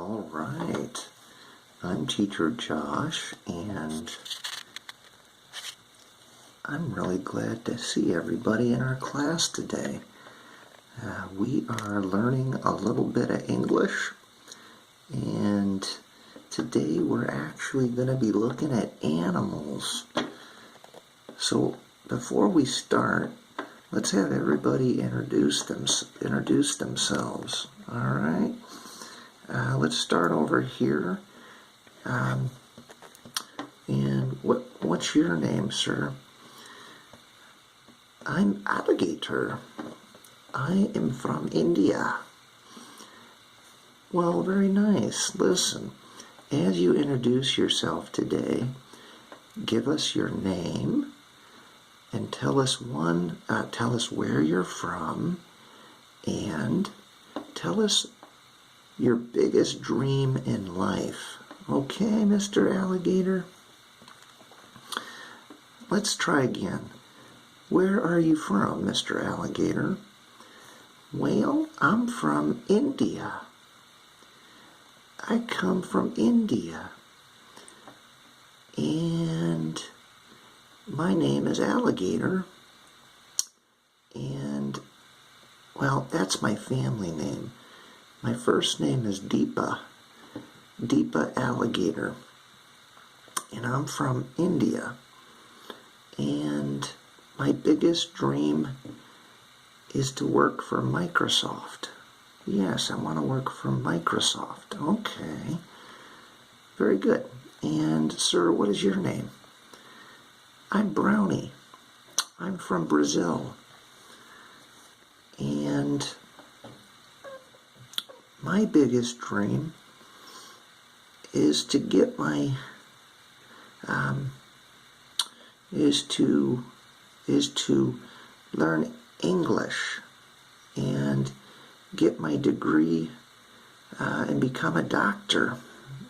All right. I'm Teacher Josh, and I'm really glad to see everybody in our class today. We are learning a little bit of English, and today we're actually going to be looking at animals. So before we start, let's have everybody introduce themselves. All right. Let's start over here. And what's your name, sir? I'm Alligator. I am from India. Well, very nice. Listen, as you introduce yourself today, give us your name and tell us where you're from, and tell us your biggest dream in life. Okay, Mr. Alligator? Let's try again. Where are you from, Mr. Alligator? Well, I'm from India. I come from India. And my name is Alligator. And, well, that's my family name. My first name is Deepa Alligator, and I'm from India, and my biggest dream is to work for Microsoft. Yes, I want to work for Microsoft. Okay, very good. And sir, what is your name? I'm Brownie. I'm from Brazil, and my biggest dream is to get my is to learn English and get my degree and become a doctor.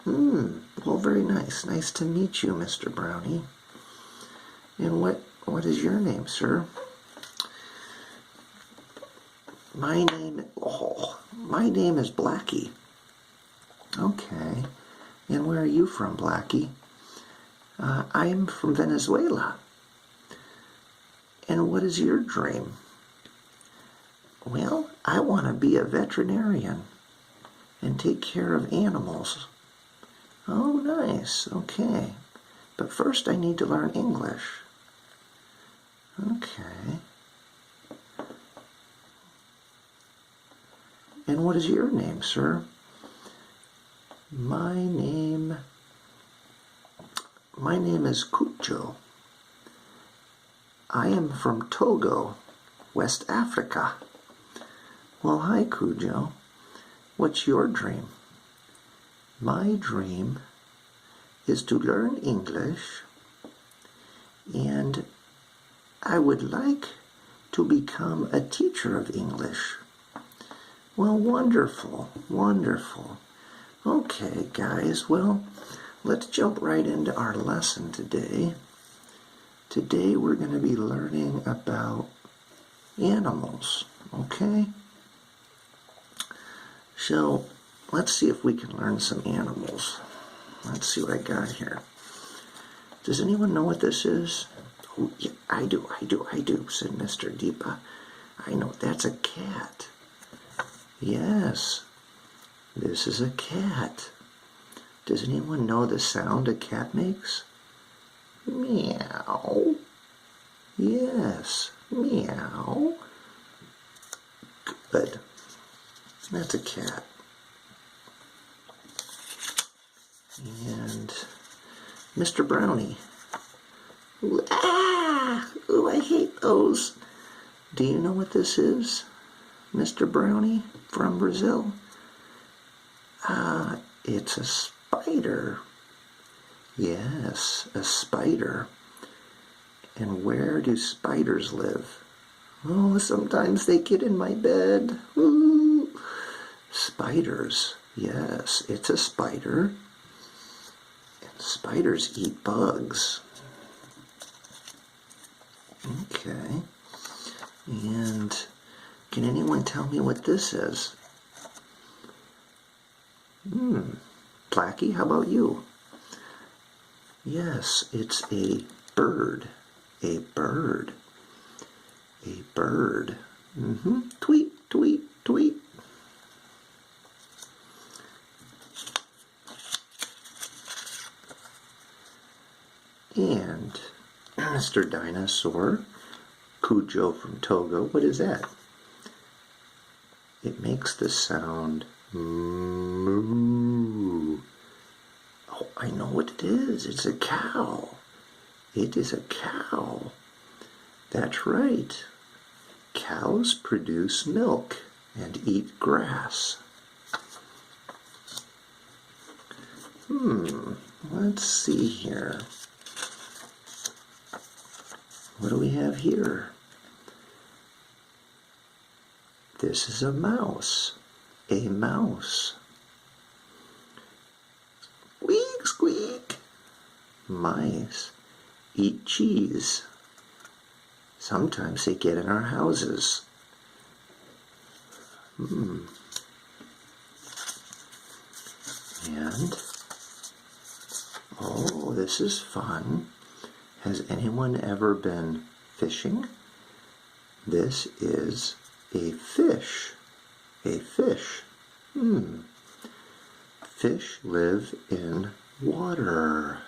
Well, very nice. Nice to meet you, Mr. Brownie. And what is your name, sir? My name is Blackie. Okay. And where are you from, Blackie? I'm from Venezuela. And what is your dream? Well, I want to be a veterinarian and take care of animals. Oh, nice. Okay. But first I need to learn English. Okay. And what is your name, sir? My name is Cujo. I am from Togo, West Africa. Well, hi, Cujo. What's your dream? My dream is to learn English, and I would like to become a teacher of English. Well, wonderful, wonderful. Okay, guys, well, let's jump right into our lesson today. Today we're going to be learning about animals, okay? So, let's see if we can learn some animals. Let's see what I got here. Does anyone know what this is? Oh, yeah, I do, said Mr. Deepa. I know, that's a cat. Yes, this is a cat. Does anyone know the sound a cat makes? Meow. Yes, meow. Good. That's a cat. And Mr. Brownie. Ooh, I hate those. Do you know what this is, Mr. Brownie from Brazil? It's a spider. Yes, a spider. And where do spiders live? Oh, sometimes they get in my bed. Ooh. Spiders. Yes, it's a spider. And spiders eat bugs. Okay. And can anyone tell me what this is? Blackie, how about you? Yes, it's a bird. A bird. A bird. Tweet, tweet, tweet. And Mr. Dinosaur, Cujo from Togo, what is that? It makes the sound moo. Oh, I know what it is. It's a cow. It is a cow. That's right. Cows produce milk and eat grass. Let's see here. What do we have here? This is a mouse. A mouse. Squeak, squeak. Mice eat cheese. Sometimes they get in our houses. And, oh, this is fun. Has anyone ever been fishing? This is a fish. A fish. Fish live in water.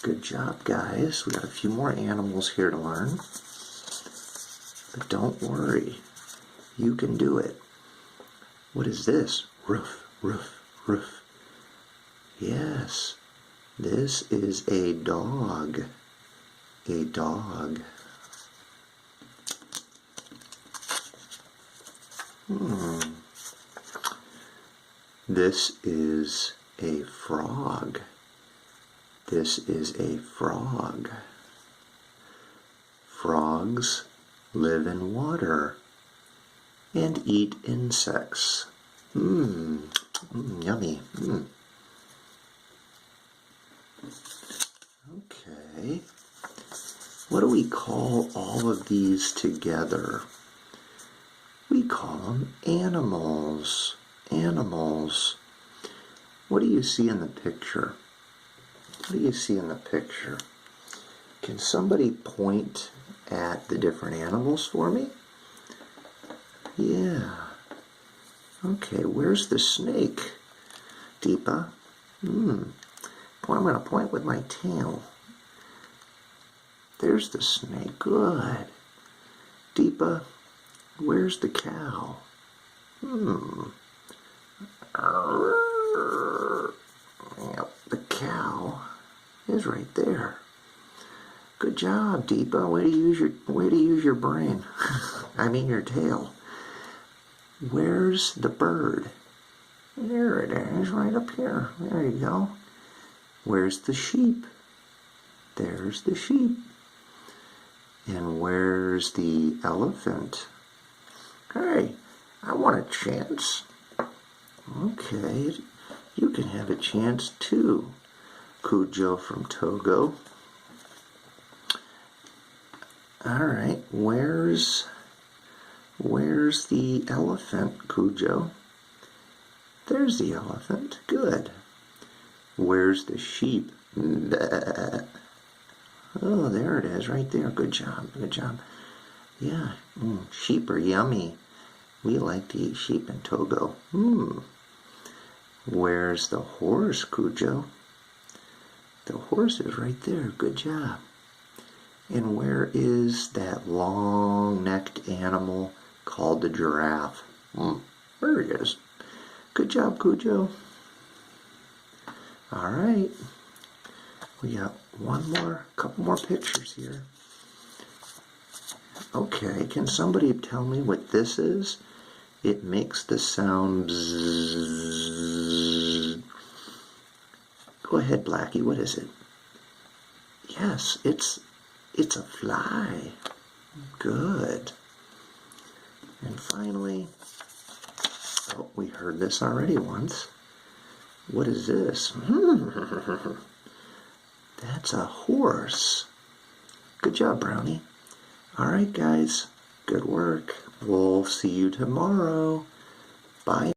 Good job, guys. We got a few more animals here to learn. But don't worry. You can do it. What is this? Roof, roof, roof. Yes. This is a dog. A dog. This is a frog. This is a frog. Frogs live in water and eat insects. Yummy. Okay. What do we call all of these together? We call them animals. Animals. What do you see in the picture? What do you see in the picture? Can somebody point at the different animals for me? Yeah. Okay, where's the snake? Deepa? I'm going to point with my tail. There's the snake. Good. Deepa, where's the cow? Yep, the cow is right there. Good job, Deepa. Way to use your brain. I mean your tail. Where's the bird? There it is, right up here. There you go. Where's the sheep? There's the sheep. And where's the elephant? Hey, I want a chance. Okay, you can have a chance too, Cujo from Togo. Alright, where's the elephant, Cujo? There's the elephant. Good. Where's the sheep? Bleh. Oh, there it is, right there. Good job, good job. Yeah, sheep are yummy. We like to eat sheep in Togo. Where's the horse, Cujo? The horse is right there. Good job. And where is that long-necked animal called the giraffe? There it is. Good job, Cujo. All right. We got couple more pictures here. Okay, can somebody tell me what this is? It makes the sound bzzz. Go ahead, Blackie, what is it? Yes, it's a fly. Good. And finally, oh, we heard this already once. What is this? That's a horse. Good job, Brownie. All right, guys. Good work. We'll see you tomorrow. Bye.